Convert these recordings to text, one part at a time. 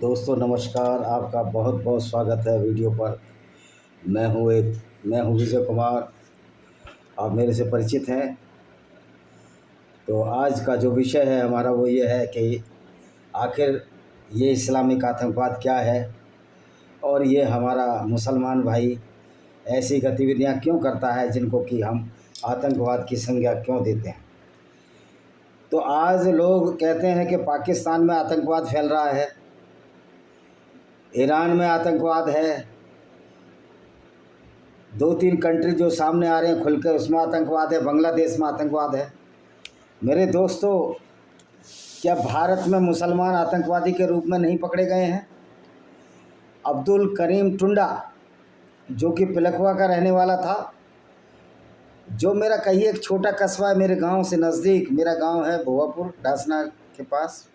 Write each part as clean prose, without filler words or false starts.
दोस्तों नमस्कार, आपका बहुत बहुत स्वागत है वीडियो पर। मैं हूँ विजय कुमार। आप मेरे से परिचित हैं। तो आज का जो विषय है हमारा वो ये है कि आखिर ये इस्लामिक आतंकवाद क्या है और ये हमारा मुसलमान भाई ऐसी गतिविधियां क्यों करता है जिनको कि हम आतंकवाद की संज्ञा क्यों देते हैं। तो आज लोग कहते हैं कि पाकिस्तान में आतंकवाद फैल रहा है, ईरान में आतंकवाद है, दो तीन कंट्री जो सामने आ रहे हैं खुल के उसमें आतंकवाद है, बांग्लादेश में आतंकवाद है। मेरे दोस्तों, क्या भारत में मुसलमान आतंकवादी के रूप में नहीं पकड़े गए हैं? अब्दुल करीम टुंडा जो कि पिलखवा का रहने वाला था, जो मेरा कहिए एक छोटा कस्बा है मेरे गांव से नज़दीक। मेरा गांव है भुवापुर डासना के पास,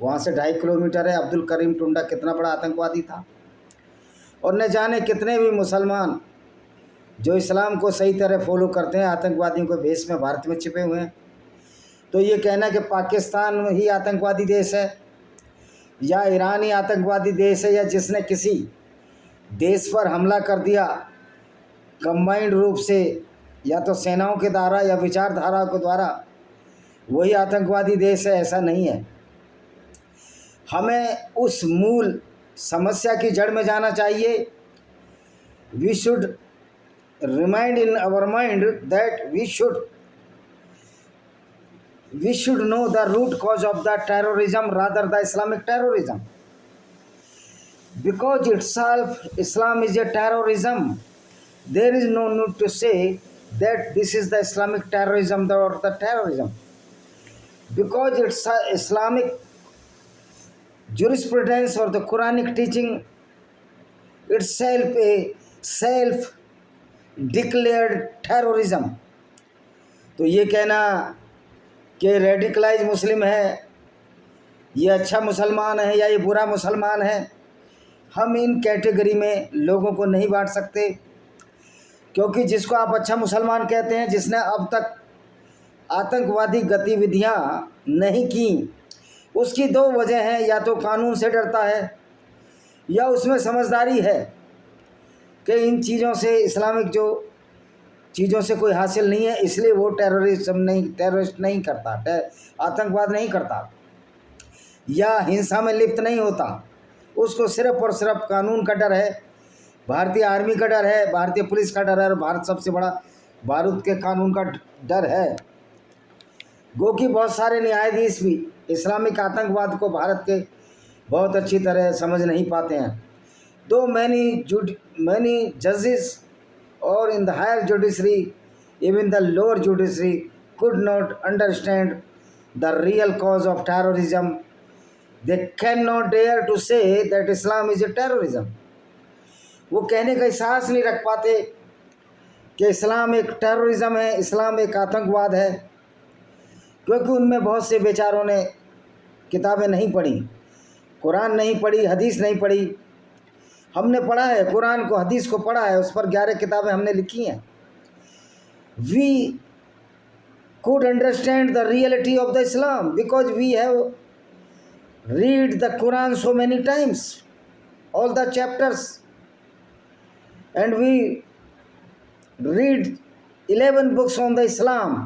वहाँ से 2.5 किलोमीटर है। अब्दुल करीम टुंडा कितना बड़ा आतंकवादी था, और न जाने कितने भी मुसलमान जो इस्लाम को सही तरह फॉलो करते हैं आतंकवादियों के भेष में भारत में छिपे हुए हैं। तो ये कहना कि पाकिस्तान ही आतंकवादी देश है या ईरान ही आतंकवादी देश है या जिसने किसी देश पर हमला कर दिया कंबाइंड रूप से या तो सेनाओं के द्वारा या विचारधारा के द्वारा वही आतंकवादी देश है, ऐसा नहीं है। हमें उस मूल समस्या की जड़ में जाना चाहिए। We should remind in our mind that we should know the root cause of the terrorism, rather the Islamic terrorism, because itself Islam is a terrorism. There is no need to say that this is the Islamic terrorism or the terrorism, because it's a Islamic jurisprudence or the Quranic teaching itself a self declared terrorism. तो ये कहना कि radicalise मुस्लिम है, ये अच्छा मुसलमान है या ये बुरा मुसलमान है, हम इन कैटेगरी में लोगों को नहीं बांट सकते। क्योंकि जिसको आप अच्छा मुसलमान कहते हैं, जिसने अब तक आतंकवादी गतिविधियां नहीं की, उसकी दो वजह हैं। या तो कानून से डरता है या उसमें समझदारी है कि इन चीज़ों से, इस्लामिक जो चीज़ों से कोई हासिल नहीं है, इसलिए वो टेररिस्ट नहीं करता, आतंकवाद नहीं करता या हिंसा में लिप्त नहीं होता। उसको सिर्फ और सिर्फ कानून का डर है, भारतीय आर्मी का डर है, भारतीय पुलिस का डर है, और भारत सबसे बड़ा बारूद के कानून का डर है। गो कि बहुत सारे न्यायाधीश भी इस्लामिक आतंकवाद को भारत के बहुत अच्छी तरह समझ नहीं पाते हैं। Though many judges or in the higher judiciary, even the lower judiciary, could not understand the real cause of terrorism, they cannot dare to say that Islam is a terrorism. वो कहने का साहस नहीं रख पाते कि इस्लाम एक टेररिज्म है, इस्लाम एक आतंकवाद है, क्योंकि उनमें बहुत से बेचारों ने किताबें नहीं पढ़ी, कुरान नहीं पढ़ी, हदीस नहीं पढ़ी। हमने पढ़ा है कुरान को, हदीस को पढ़ा है, उस पर 11 किताबें हमने लिखी हैं। We could understand the reality of the Islam because we have read the Quran so many times, all the chapters, and we read 11 books on the Islam.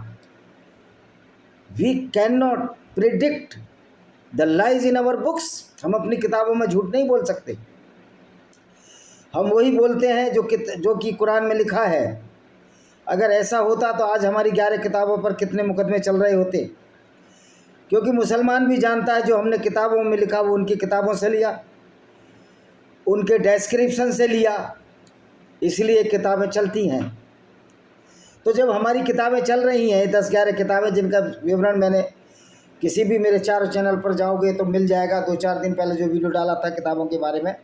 We cannot predict the lies in our books. हम अपनी किताबों में झूठ नहीं बोल सकते। हम वही बोलते हैं जो कि कुरान में लिखा है। अगर ऐसा होता तो आज हमारी 11 किताबों पर कितने मुकदमे चल रहे होते। क्योंकि मुसलमान भी जानता है जो हमने किताबों में लिखा वो उनकी किताबों से लिया, उनके डिस्क्रिप्शन से लिया, इसलिए किताबें चलती हैं। तो जब हमारी किताबें चल रही हैं, 10-11 किताबें जिनका विवरण मैंने किसी भी मेरे 4 चैनल पर जाओगे तो मिल जाएगा। 2-4 दिन पहले जो वीडियो डाला था किताबों के बारे में,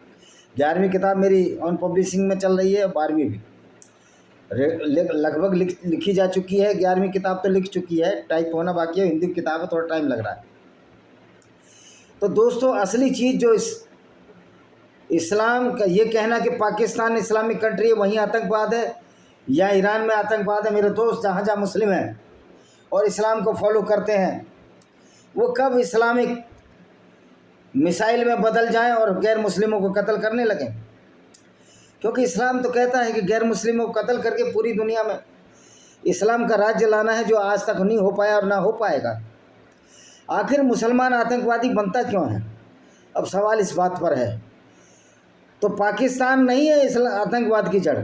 11वीं किताब मेरी ऑन पब्लिशिंग में चल रही है, 12वीं भी लगभग लिखी जा चुकी है। 11वीं किताब तो लिख चुकी है, टाइप होना बाकी है, हिंदी की किताब है, थोड़ा टाइम लग रहा है। तो दोस्तों, असली चीज़ जो इस्लाम का ये कहना कि पाकिस्तान इस्लामिक कंट्री है वहीं आतंकवाद है या ईरान में आतंकवाद है, मेरे दोस्त जहाँ जहाँ मुस्लिम हैं और इस्लाम को फॉलो करते हैं, वो कब इस्लामिक मिसाइल में बदल जाएं और गैर मुस्लिमों को कत्ल करने लगें। क्योंकि इस्लाम तो कहता है कि गैर मुस्लिमों को कत्ल करके पूरी दुनिया में इस्लाम का राज्य लाना है, जो आज तक नहीं हो पाया और ना हो पाएगा। आखिर मुसलमान आतंकवादी बनता क्यों है? अब सवाल इस बात पर है। तो पाकिस्तान नहीं है आतंकवाद की जड़,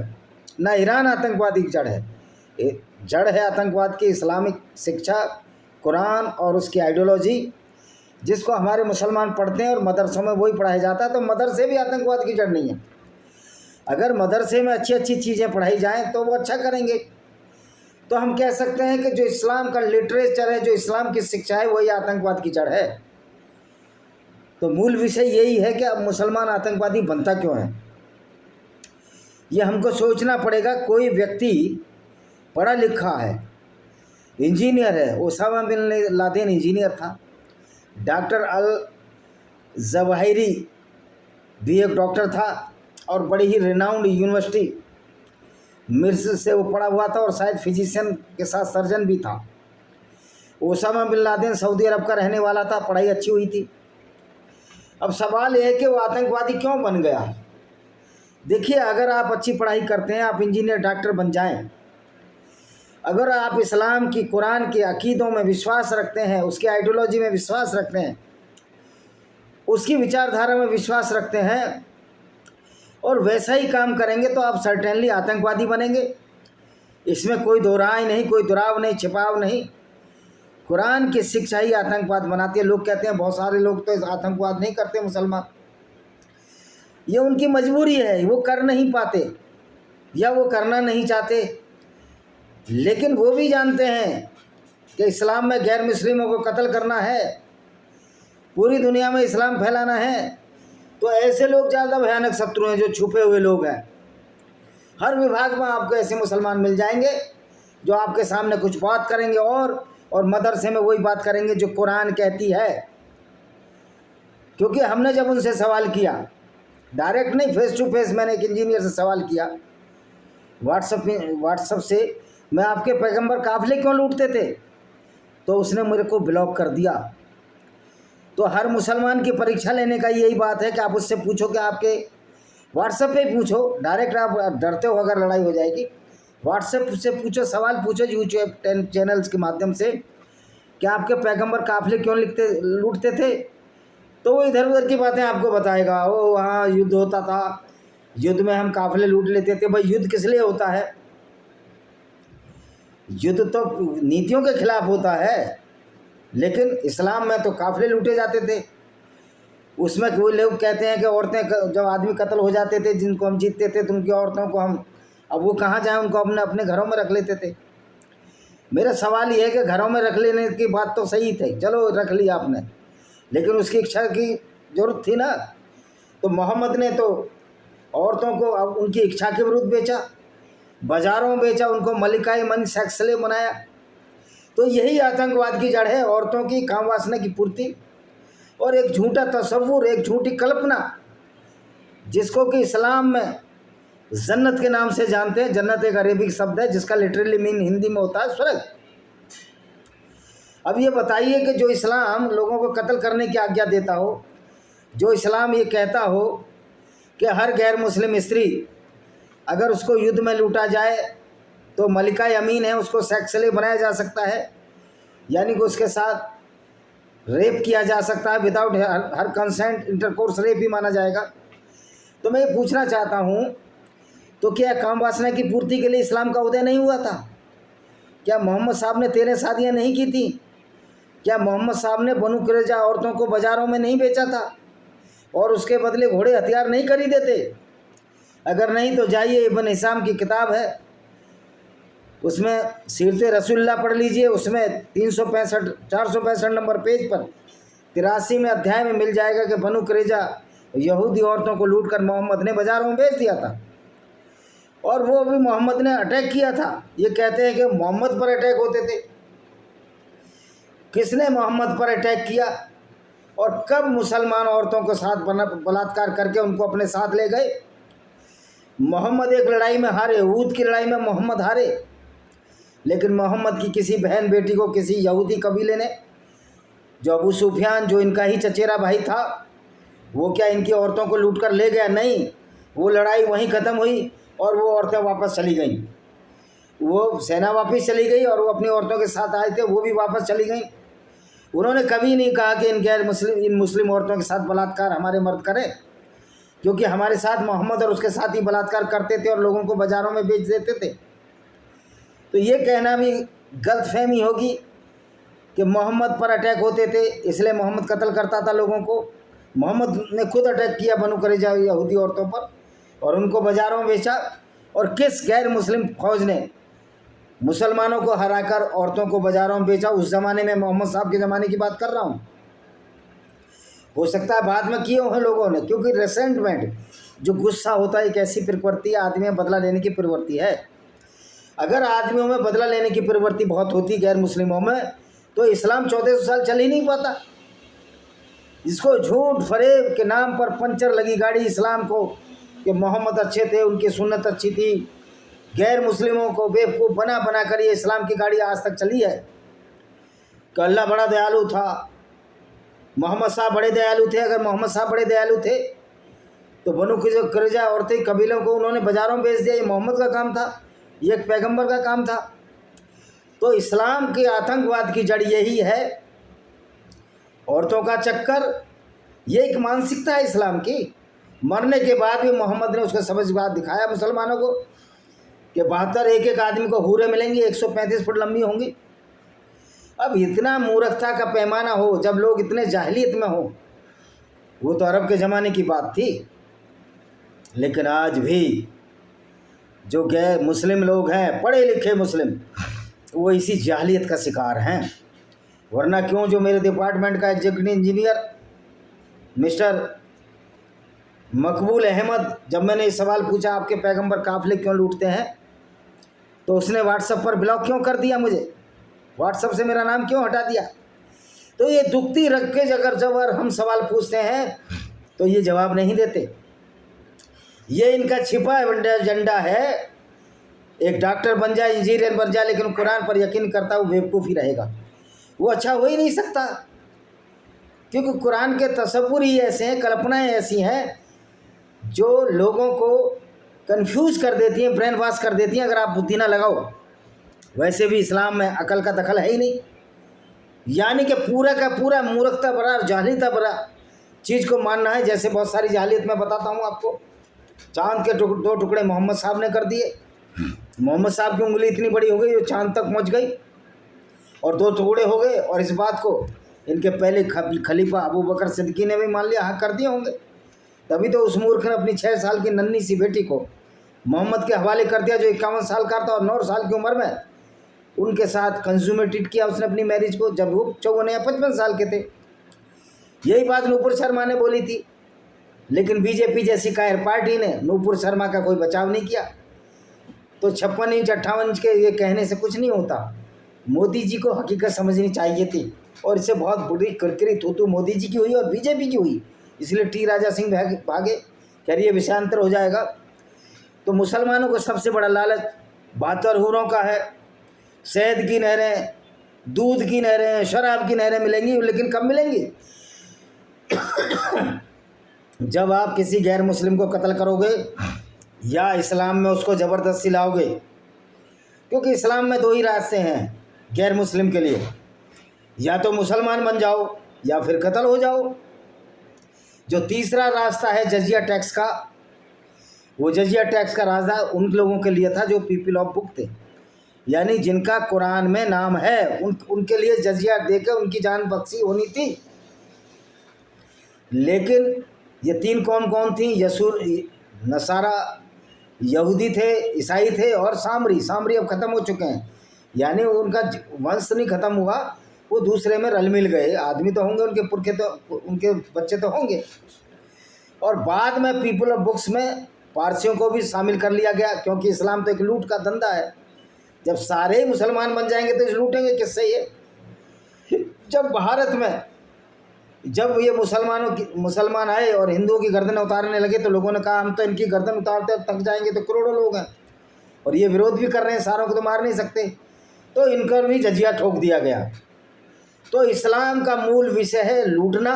ना ईरान आतंकवादी की जड़ है। जड़ है आतंकवाद की इस्लामिक शिक्षा, कुरान और उसकी आइडियोलॉजी, जिसको हमारे मुसलमान पढ़ते हैं और मदरसों में वही पढ़ाया जाता है। तो मदरसे भी आतंकवाद की जड़ नहीं है। अगर मदरसे में अच्छी अच्छी चीज़ें पढ़ाई जाएं तो वो अच्छा करेंगे। तो हम कह सकते हैं कि जो इस्लाम का लिटरेचर है, जो इस्लाम की शिक्षा है, वही आतंकवाद की जड़ है। तो मूल विषय यही है कि अब मुसलमान आतंकवादी बनता क्यों है, ये हमको सोचना पड़ेगा। कोई व्यक्ति पढ़ा लिखा है, इंजीनियर है, ओसामा बिन लादेन इंजीनियर था। डॉक्टर अल जवाहिरी भी एक डॉक्टर था और बड़ी ही रिनाउंड यूनिवर्सिटी मिस्र से वो पढ़ा हुआ था और शायद फिजिशियन के साथ सर्जन भी था। ओसामा बिन लादेन सऊदी अरब का रहने वाला था, पढ़ाई अच्छी हुई थी। अब सवाल यह है कि वो आतंकवादी क्यों बन गया। देखिए, अगर आप अच्छी पढ़ाई करते हैं, आप इंजीनियर डॉक्टर बन जाएं, अगर आप इस्लाम की, कुरान के अकीदों में विश्वास रखते हैं, उसकी आइडियोलॉजी में विश्वास रखते हैं, उसकी विचारधारा में विश्वास रखते हैं और वैसा ही काम करेंगे, तो आप सर्टेनली आतंकवादी बनेंगे। इसमें कोई दो राय नहीं, कोई दुराव नहीं, छिपाव नहीं। कुरान की शिक्षा ही आतंकवाद बनाती है। लोग कहते हैं, बहुत सारे लोग तो आतंकवाद नहीं करते मुसलमान, ये उनकी मजबूरी है, वो कर नहीं पाते या वो करना नहीं चाहते। लेकिन वो भी जानते हैं कि इस्लाम में गैर मुस्लिमों को कत्ल करना है, पूरी दुनिया में इस्लाम फैलाना है। तो ऐसे लोग ज़्यादा भयानक शत्रु हैं, जो छुपे हुए लोग हैं। हर विभाग में आपको ऐसे मुसलमान मिल जाएंगे जो आपके सामने कुछ बात करेंगे और मदरसे में वही बात करेंगे जो कुरान कहती है। क्योंकि हमने जब उनसे सवाल किया, डायरेक्ट नहीं, फेस टू फेस, मैंने एक इंजीनियर से सवाल किया व्हाट्सएप से, मैं आपके पैगंबर काफिले क्यों लूटते थे, तो उसने मेरे को ब्लॉक कर दिया। तो हर मुसलमान की परीक्षा लेने का यही बात है कि आप उससे पूछो कि आपके व्हाट्सएप पे पूछो, डायरेक्ट आप डरते हो अगर लड़ाई हो जाएगी, व्हाट्सएप से पूछो, सवाल पूछो यूट्यूब चैनल्स के माध्यम से कि आपके पैगंबर काफिले क्यों लूटते थे। तो वो इधर उधर की बातें आपको बताएगा। वो वहाँ युद्ध होता था, युद्ध में हम काफिले लूट लेते थे। भाई, युद्ध किस लिए होता है? युद्ध तो नीतियों के खिलाफ होता है, लेकिन इस्लाम में तो काफिले लूटे जाते थे। उसमें कोई लोग कहते हैं कि औरतें, जब आदमी कत्ल हो जाते थे, जिनको हम जीतते थे, तो उनकी औरतों को हम, अब वो कहाँ जाएं, उनको अपने घरों में रख लेते थे। मेरा सवाल ये है कि घरों में रख लेने की बात तो सही थी, चलो रख लिया आपने, लेकिन उसकी इच्छा की जरूरत थी ना। तो मोहम्मद ने तो औरतों को अब उनकी इच्छा के विरुद्ध बेचा, बाज़ारों में बेचा, उनको मलिकाई मन सेक्स स्लेव बनाया। तो यही आतंकवाद की जड़ है, औरतों की काम वासना की पूर्ति और एक झूठा तस्वुर, एक झूठी कल्पना, जिसको कि इस्लाम में जन्नत के नाम से जानते हैं। जन्नत एक अरेबिक शब्द है जिसका लिटरली मीन हिंदी में होता है स्वर्ग। अब ये बताइए कि जो इस्लाम लोगों को कत्ल करने की आज्ञा देता हो, जो इस्लाम ये कहता हो कि हर गैर मुस्लिम स्त्री अगर उसको युद्ध में लूटा जाए तो मलिका अमीन है, उसको सेक्स स्लेव बनाया जा सकता है, यानी कि उसके साथ रेप किया जा सकता है, without her consent intercourse rape ही माना जाएगा। तो मैं ये पूछना चाहता हूँ, तो क्या काम वासना की पूर्ति के लिए इस्लाम का उदय नहीं हुआ था? क्या मोहम्मद साहब ने 13 शादियाँ नहीं की थी? क्या मोहम्मद साहब ने बनु कुरैजा औरतों को बाज़ारों में नहीं बेचा था और उसके बदले घोड़े हथियार नहीं खरीदे थे? अगर नहीं तो जाइए, इब्न हिशाम की किताब है, उसमें सीरत रसूलुल्लाह पढ़ लीजिए। उसमें 465 नंबर पेज पर 83वें अध्याय में मिल जाएगा कि बनु कुरैजा यहूदी औरतों को लूटकर मोहम्मद ने बाज़ारों में बेच दिया था और वो भी मोहम्मद ने अटैक किया था। ये कहते हैं कि मोहम्मद पर अटैक होते थे। किसने मोहम्मद पर अटैक किया और कब मुसलमान औरतों को साथ बलात्कार करके उनको अपने साथ ले गए? मोहम्मद एक लड़ाई में हारे, ऊद की लड़ाई में मोहम्मद हारे, लेकिन मोहम्मद की किसी बहन बेटी को किसी यहूदी कबीले ने, जो अबू सुफियान, जो इनका ही चचेरा भाई था, वो क्या इनकी औरतों को लूट कर ले गया? नहीं, वो लड़ाई वहीं ख़त्म हुई और वो औरतें वापस चली गईं। वो सेना वापस चली गई और वो अपनी औरतों के साथ आए थे, वो भी वापस चली गईं। उन्होंने कभी नहीं कहा कि इन मुस्लिम औरतों के साथ बलात्कार हमारे मर्द करें, क्योंकि हमारे साथ मोहम्मद और उसके साथ ही बलात्कार करते थे और लोगों को बाज़ारों में बेच देते थे। तो ये कहना भी गलतफहमी होगी कि मोहम्मद पर अटैक होते थे इसलिए मोहम्मद कत्ल करता था लोगों को। मोहम्मद ने खुद अटैक किया बनु कुरैज़ा यहूदी औरतों पर और उनको बाज़ारों में बेचा। और किस गैर मुस्लिम फ़ौज ने मुसलमानों को हराकर औरतों को बाज़ारों में बेचा? उस ज़माने में, मोहम्मद साहब के ज़माने की बात कर रहा हूँ। हो सकता है बाद में किए हैं लोगों ने, क्योंकि रेसेंटमेंट, जो गुस्सा होता है, एक ऐसी प्रवृत्ति है, आदमी में बदला लेने की प्रवृत्ति है। अगर आदमियों में बदला लेने की प्रवृत्ति बहुत होती गैर मुस्लिमों में, तो इस्लाम 1400 साल चल ही नहीं पाता। जिसको झूठ फरेब के नाम पर पंचर लगी गाड़ी इस्लाम को कि मोहम्मद अच्छे थे, उनकी सुन्नत अच्छी थी, गैर मुस्लिमों को बेवकूफ़ बना बना कर ये इस्लाम की गाड़ी आज तक चली है कि अल्लाह बड़ा दयालु था, मोहम्मद साहब बड़े दयालु थे। अगर मोहम्मद साहब बड़े दयालु थे तो बनु कुरैज़ा औरतें कबीलों को उन्होंने बाज़ारों में बेच दिया। ये मोहम्मद का काम था, ये एक पैगंबर का काम था। तो इस्लाम के आतंकवाद की जड़ यही है, औरतों का चक्कर। ये एक मानसिकता है इस्लाम की। मरने के बाद भी मोहम्मद ने उसका समझ बात दिखाया मुसलमानों को कि 72 एक आदमी को हूरें मिलेंगी, 135 फुट लंबी होंगी। अब इतना मूर्खता का पैमाना हो, जब लोग इतने जाहिलियत में हो, वो तो अरब के ज़माने की बात थी। लेकिन आज भी जो गैर मुस्लिम लोग हैं, पढ़े लिखे मुस्लिम, वो इसी जाहिलियत का शिकार हैं। वरना क्यों, जो मेरे डिपार्टमेंट का एग्जीक्यूटिव इंजीनियर मिस्टर मकबूल अहमद, जब मैंने इस सवाल पूछा आपके पैगंबर काफिले क्यों लूटते हैं, तो उसने व्हाट्सएप पर ब्लॉक क्यों कर दिया, मुझे व्हाट्सएप से मेरा नाम क्यों हटा दिया। तो ये दुखती रख के जब हम सवाल पूछते हैं तो ये जवाब नहीं देते। ये इनका छिपा एजेंडा है, एक डॉक्टर बन जाए, इंजीनियर बन जाए, लेकिन कुरान पर यकीन करता वो बेवकूफ़ ही रहेगा, वो अच्छा हो ही नहीं सकता। क्योंकि कुरान के तसव्वुर ही ऐसे हैं, कल्पनाएं ऐसी हैं जो लोगों को कंफ्यूज कर देती हैं, ब्रेन वॉश कर देती हैं, अगर आप बुद्धि ना लगाओ। वैसे भी इस्लाम में अकल का दखल है ही नहीं। यानी कि पूरा का पूरा मूर्खता भरा और जाहिलियत भरा चीज़ को मानना है। जैसे बहुत सारी जाहिलियत मैं बताता हूँ आपको। चांद के 2 टुकड़े मोहम्मद साहब ने कर दिए। मोहम्मद साहब की उंगली इतनी बड़ी हो गई, वो चांद तक पहुँच गई और 2 टुकड़े हो गए। और इस बात को इनके पहले खलीफा अबू बकर सिद्दीकी ने भी मान लिया, हाँ कर दिए होंगे। तभी तो उस मूर्ख ने अपनी 6 साल की नन्ही सी बेटी को मोहम्मद के हवाले कर दिया, जो 51 साल का था, और 9 साल की उम्र में उनके साथ कंज्यूमेटेड किया उसने अपनी मैरिज को, जब वो 54 या 55 साल के थे। यही बात नूपुर शर्मा ने बोली थी, लेकिन बीजेपी जैसी कायर पार्टी ने नूपुर शर्मा का कोई बचाव नहीं किया। तो 56 इंच 58 इंच के ये कहने से कुछ नहीं होता। मोदी जी को हकीकत समझनी चाहिए थी, और इससे बहुत बुरी किरकिरी थूथू मोदी जी की हुई और बीजेपी की हुई। इसलिए टी राजा सिंह भागे, कह रही है विषयांतर हो जाएगा। तो मुसलमानों को सबसे बड़ा लालच 72 हूरों का है। शहद की नहरें, दूध की नहरें, शराब की नहरें मिलेंगी, लेकिन कब मिलेंगी? जब आप किसी गैर मुस्लिम को कत्ल करोगे या इस्लाम में उसको ज़बरदस्ती लाओगे। क्योंकि इस्लाम में 2 ही रास्ते हैं गैर मुस्लिम के लिए, या तो मुसलमान बन जाओ या फिर कत्ल हो जाओ। जो तीसरा रास्ता है जजिया टैक्स का, वो जजिया टैक्स का रास्ता उन लोगों के लिए था जो पीपल ऑफ बुक थे, यानी जिनका कुरान में नाम है, उनके लिए जजिया देकर उनकी जान बख्शी होनी थी। लेकिन ये 3 कौन थी? यसूर, नसारा, यहूदी थे, ईसाई थे और सामरी अब ख़त्म हो चुके हैं। यानी उनका वंश नहीं ख़त्म हुआ, वो दूसरे में रल मिल गए। आदमी तो होंगे, उनके पुरखे तो, उनके बच्चे तो होंगे। और बाद में पीपल ऑफ बुक्स में पारसियों को भी शामिल कर लिया गया, क्योंकि इस्लाम तो एक लूट का धंधा है। जब सारे ही मुसलमान बन जाएंगे तो लूटेंगे किससे ये? जब भारत में जब ये मुसलमान आए और हिंदुओं की गर्दन उतारने लगे, तो लोगों ने कहा हम तो इनकी गर्दन उतारते थक जाएंगे, तो करोड़ों लोग हैं और ये विरोध भी कर रहे हैं, सारों को तो मार नहीं सकते, तो इनका भी जजिया ठोक दिया गया। तो इस्लाम का मूल विषय है लूटना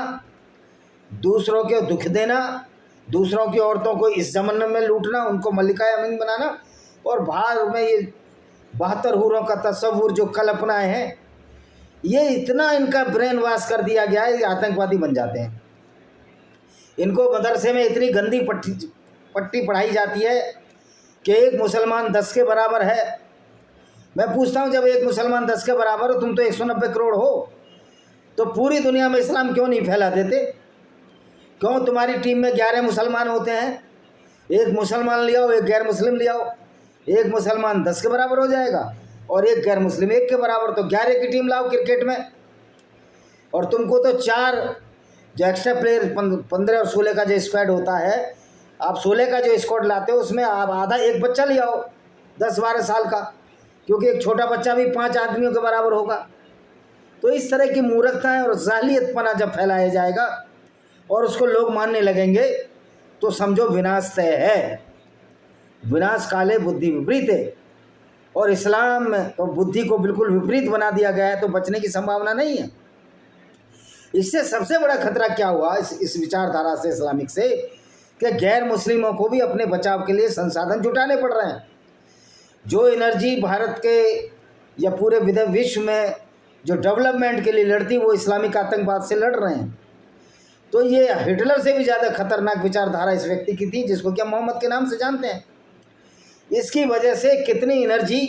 दूसरों के दुख देना, दूसरों की औरतों को इस जमाने में लूटना, उनको मल्लिका यामिन बनाना, और बाहर में ये 72 हूरों का तस्वुर जो कल्पनाएं हैं, ये इतना इनका ब्रेन वॉश कर दिया गया है, ये आतंकवादी बन जाते हैं। इनको मदरसे में इतनी गंदी पट्टी पढ़ाई जाती है कि एक मुसलमान 10 के बराबर है। मैं पूछता हूँ, जब एक मुसलमान 10 के बराबर हो, तुम तो 190 करोड़ हो, तो पूरी दुनिया में इस्लाम क्यों नहीं फैला देते? क्यों तुम्हारी टीम में 11 मुसलमान होते हैं? एक मुसलमान ले आओ, एक गैर मुस्लिम ले आओ, एक मुसलमान 10 के बराबर हो जाएगा और एक गैर मुस्लिम 1 के बराबर, तो 11 की टीम लाओ क्रिकेट में। और तुमको तो 4 जो एक्स्ट्रा प्लेयर 15 और 16 का जो स्क्वाड होता है, आप 16 का जो स्क्वाड लाते हो उसमें आप आधा एक बच्चा ले आओ 10-12 साल का, क्योंकि एक छोटा बच्चा भी 5 आदमियों के बराबर होगा। तो इस तरह की मूर्खताएं और जाहिलियतपना जब फैलाया जाएगा और उसको लोग मानने लगेंगे, तो समझो विनाश तय है। विनाश काले बुद्धि विपरीत है, और इस्लाम में तो बुद्धि को बिल्कुल विपरीत बना दिया गया है, तो बचने की संभावना नहीं है। इससे सबसे बड़ा खतरा क्या हुआ इस विचारधारा से, इस्लामिक से, कि गैर मुस्लिमों को भी अपने बचाव के लिए संसाधन जुटाने पड़ रहे हैं। जो एनर्जी भारत के या पूरे विश्व में जो डेवलपमेंट के लिए लड़ती, वो इस्लामिक आतंकवाद से लड़ रहे हैं। तो ये हिटलर से भी ज़्यादा खतरनाक विचारधारा इस व्यक्ति की थी, जिसको क्या मोहम्मद के नाम से जानते हैं। इसकी वजह से कितनी एनर्जी,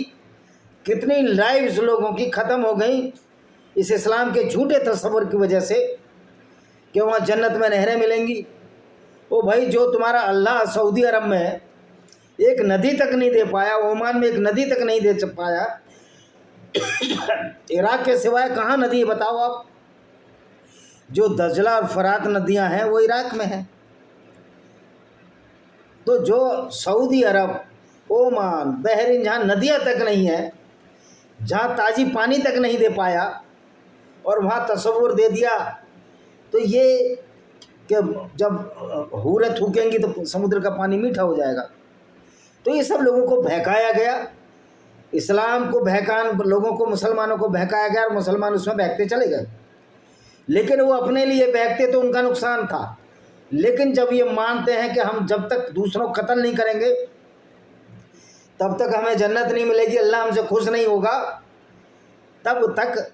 कितनी लाइव्स लोगों की ख़त्म हो गई इस इस्लाम के झूठे तस्वर की वजह से, कि वहाँ जन्नत में नहरें मिलेंगी। ओ भाई, जो तुम्हारा अल्लाह सऊदी अरब में एक नदी तक नहीं दे पाया, ओमान में एक नदी तक नहीं दे पाया, इराक के सिवाय कहाँ नदी है बताओ आप? जो दजला और फरात नदियां हैं वो इराक में हैं। तो जो सऊदी अरब, ओमान, बहरीन, जहाँ नदियां तक नहीं है, जहाँ ताज़ी पानी तक नहीं दे पाया, और वहाँ तस्वुर दे दिया, तो ये कि जब हूरें थूकेंगी तो समुद्र का पानी मीठा हो जाएगा। तो ये सब लोगों को बहकाया गया, इस्लाम को लोगों को, मुसलमानों को बहकाया गया, और मुसलमान उसमें बहकते चले गए। लेकिन वो अपने लिए बहकते तो उनका नुकसान था। लेकिन जब ये मानते हैं कि हम जब तक दूसरों को कत्ल नहीं करेंगे तब तक हमें जन्नत नहीं मिलेगी, अल्लाह हमसे खुश नहीं होगा, तब तक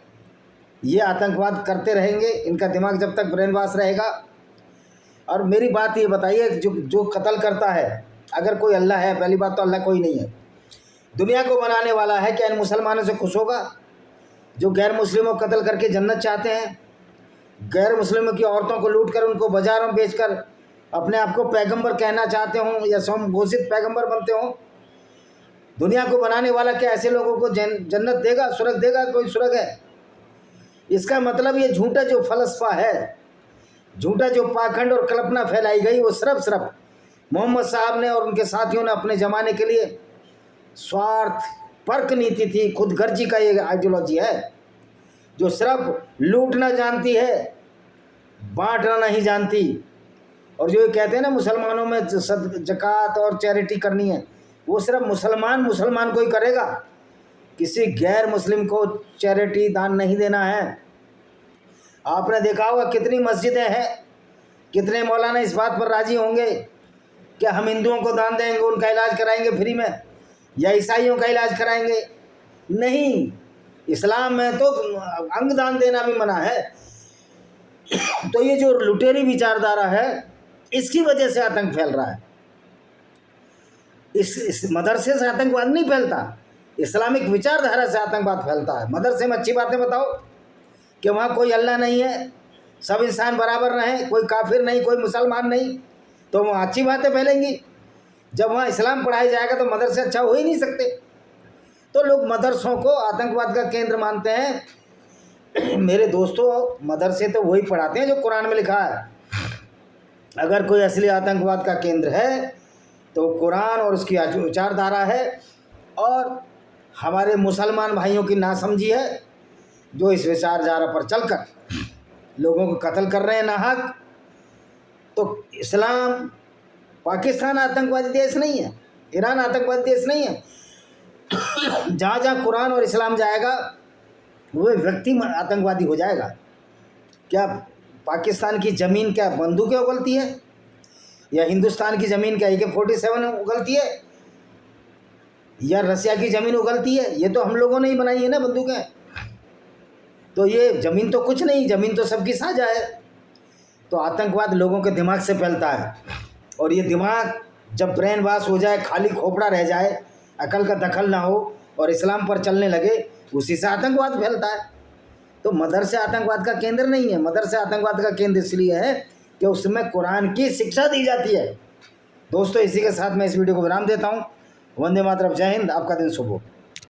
ये आतंकवाद करते रहेंगे। इनका दिमाग जब तक ब्रेन वॉश रहेगा। और मेरी बात ये बताइए, जो कत्ल करता है, अगर कोई अल्लाह है, पहली बात तो अल्लाह कोई नहीं है, दुनिया को बनाने वाला है, क्या इन मुसलमानों से खुश होगा जो गैर मुस्लिमों को कत्ल करके जन्नत चाहते हैं? गैर मुस्लिमों की औरतों को लूट कर, उनको बाजारों में बेचकर अपने आप को पैगंबर कहना चाहते हों या स्वयं घोषित पैगंबर बनते हों? दुनिया को बनाने वाला क्या ऐसे लोगों को जन्नत देगा, स्वर्ग देगा? कोई स्वर्ग है? इसका मतलब ये झूठा जो फलसफा है, झूठा जो पाखंड और कल्पना फैलाई गई, वो सिर्फ मोहम्मद साहब ने और उनके साथियों ने अपने ज़माने के लिए स्वार्थ परक नीति थी, खुदगर्जी का ये आइडियोलॉजी है, जो सिर्फ लूटना जानती है, बांटना नहीं जानती। और जो ये कहते हैं ना मुसलमानों में ज़कात और चैरिटी करनी है, वो सिर्फ मुसलमान को ही करेगा, किसी गैर मुस्लिम को चैरिटी दान नहीं देना है। आपने देखा होगा कितनी मस्जिदें हैं, कितने मौलाना इस बात पर राजी होंगे कि हम हिंदुओं को दान देंगे, उनका इलाज कराएंगे फ्री में, या ईसाइयों का इलाज कराएंगे? नहीं, इस्लाम में तो अंग दान देना भी मना है। तो ये जो लुटेरी विचारधारा है, इसकी वजह से आतंक फैल रहा है। इस मदरसे से आतंकवाद नहीं फैलता, इस्लामिक विचारधारा से आतंकवाद फैलता है। मदरसे में अच्छी बातें बताओ कि वहाँ कोई अल्लाह नहीं है, सब इंसान बराबर रहें, कोई काफिर नहीं, कोई मुसलमान नहीं, तो वहाँ अच्छी बातें फैलेंगी। जब वहाँ इस्लाम पढ़ाया जाएगा तो मदरसे अच्छा हो ही नहीं सकते। तो लोग मदरसों को आतंकवाद का केंद्र मानते हैं। मेरे दोस्तों, मदरसे तो वही पढ़ाते हैं जो कुरान में लिखा है। अगर कोई असली आतंकवाद का केंद्र है तो कुरान और उसकी विचारधारा है, और हमारे मुसलमान भाइयों की नासमझी है जो इस विचारधारा पर चलकर लोगों को कत्ल कर रहे हैं नाहक। तो इस्लाम, पाकिस्तान आतंकवादी देश नहीं है, ईरान आतंकवादी देश नहीं है। जहाँ जहाँ कुरान और इस्लाम जाएगा वो व्यक्ति आतंकवादी हो जाएगा। क्या पाकिस्तान की ज़मीन क्या बंदूकें उगलती है, या हिंदुस्तान की ज़मीन क्या AK-47 उगलती है, या रसिया की ज़मीन उगलती है? ये तो हम लोगों ने ही बनाई है ना बंदूकें। तो ये ज़मीन तो कुछ नहीं, ज़मीन तो सबकी साझा है। तो आतंकवाद लोगों के दिमाग से फैलता है, और ये दिमाग जब ब्रेन वॉश हो जाए, खाली खोपड़ा रह जाए, अकल का दखल ना हो और इस्लाम पर चलने लगे, उसी से आतंकवाद फैलता है। तो मदरसे आतंकवाद का केंद्र नहीं है। मदरसे आतंकवाद का केंद्र इसलिए है कि उसमें कुरान की शिक्षा दी जाती है। दोस्तों, इसी के साथ मैं इस वीडियो को विराम देता हूँ। वंदे मातरम, जय हिंद, आपका दिन शुभ हो।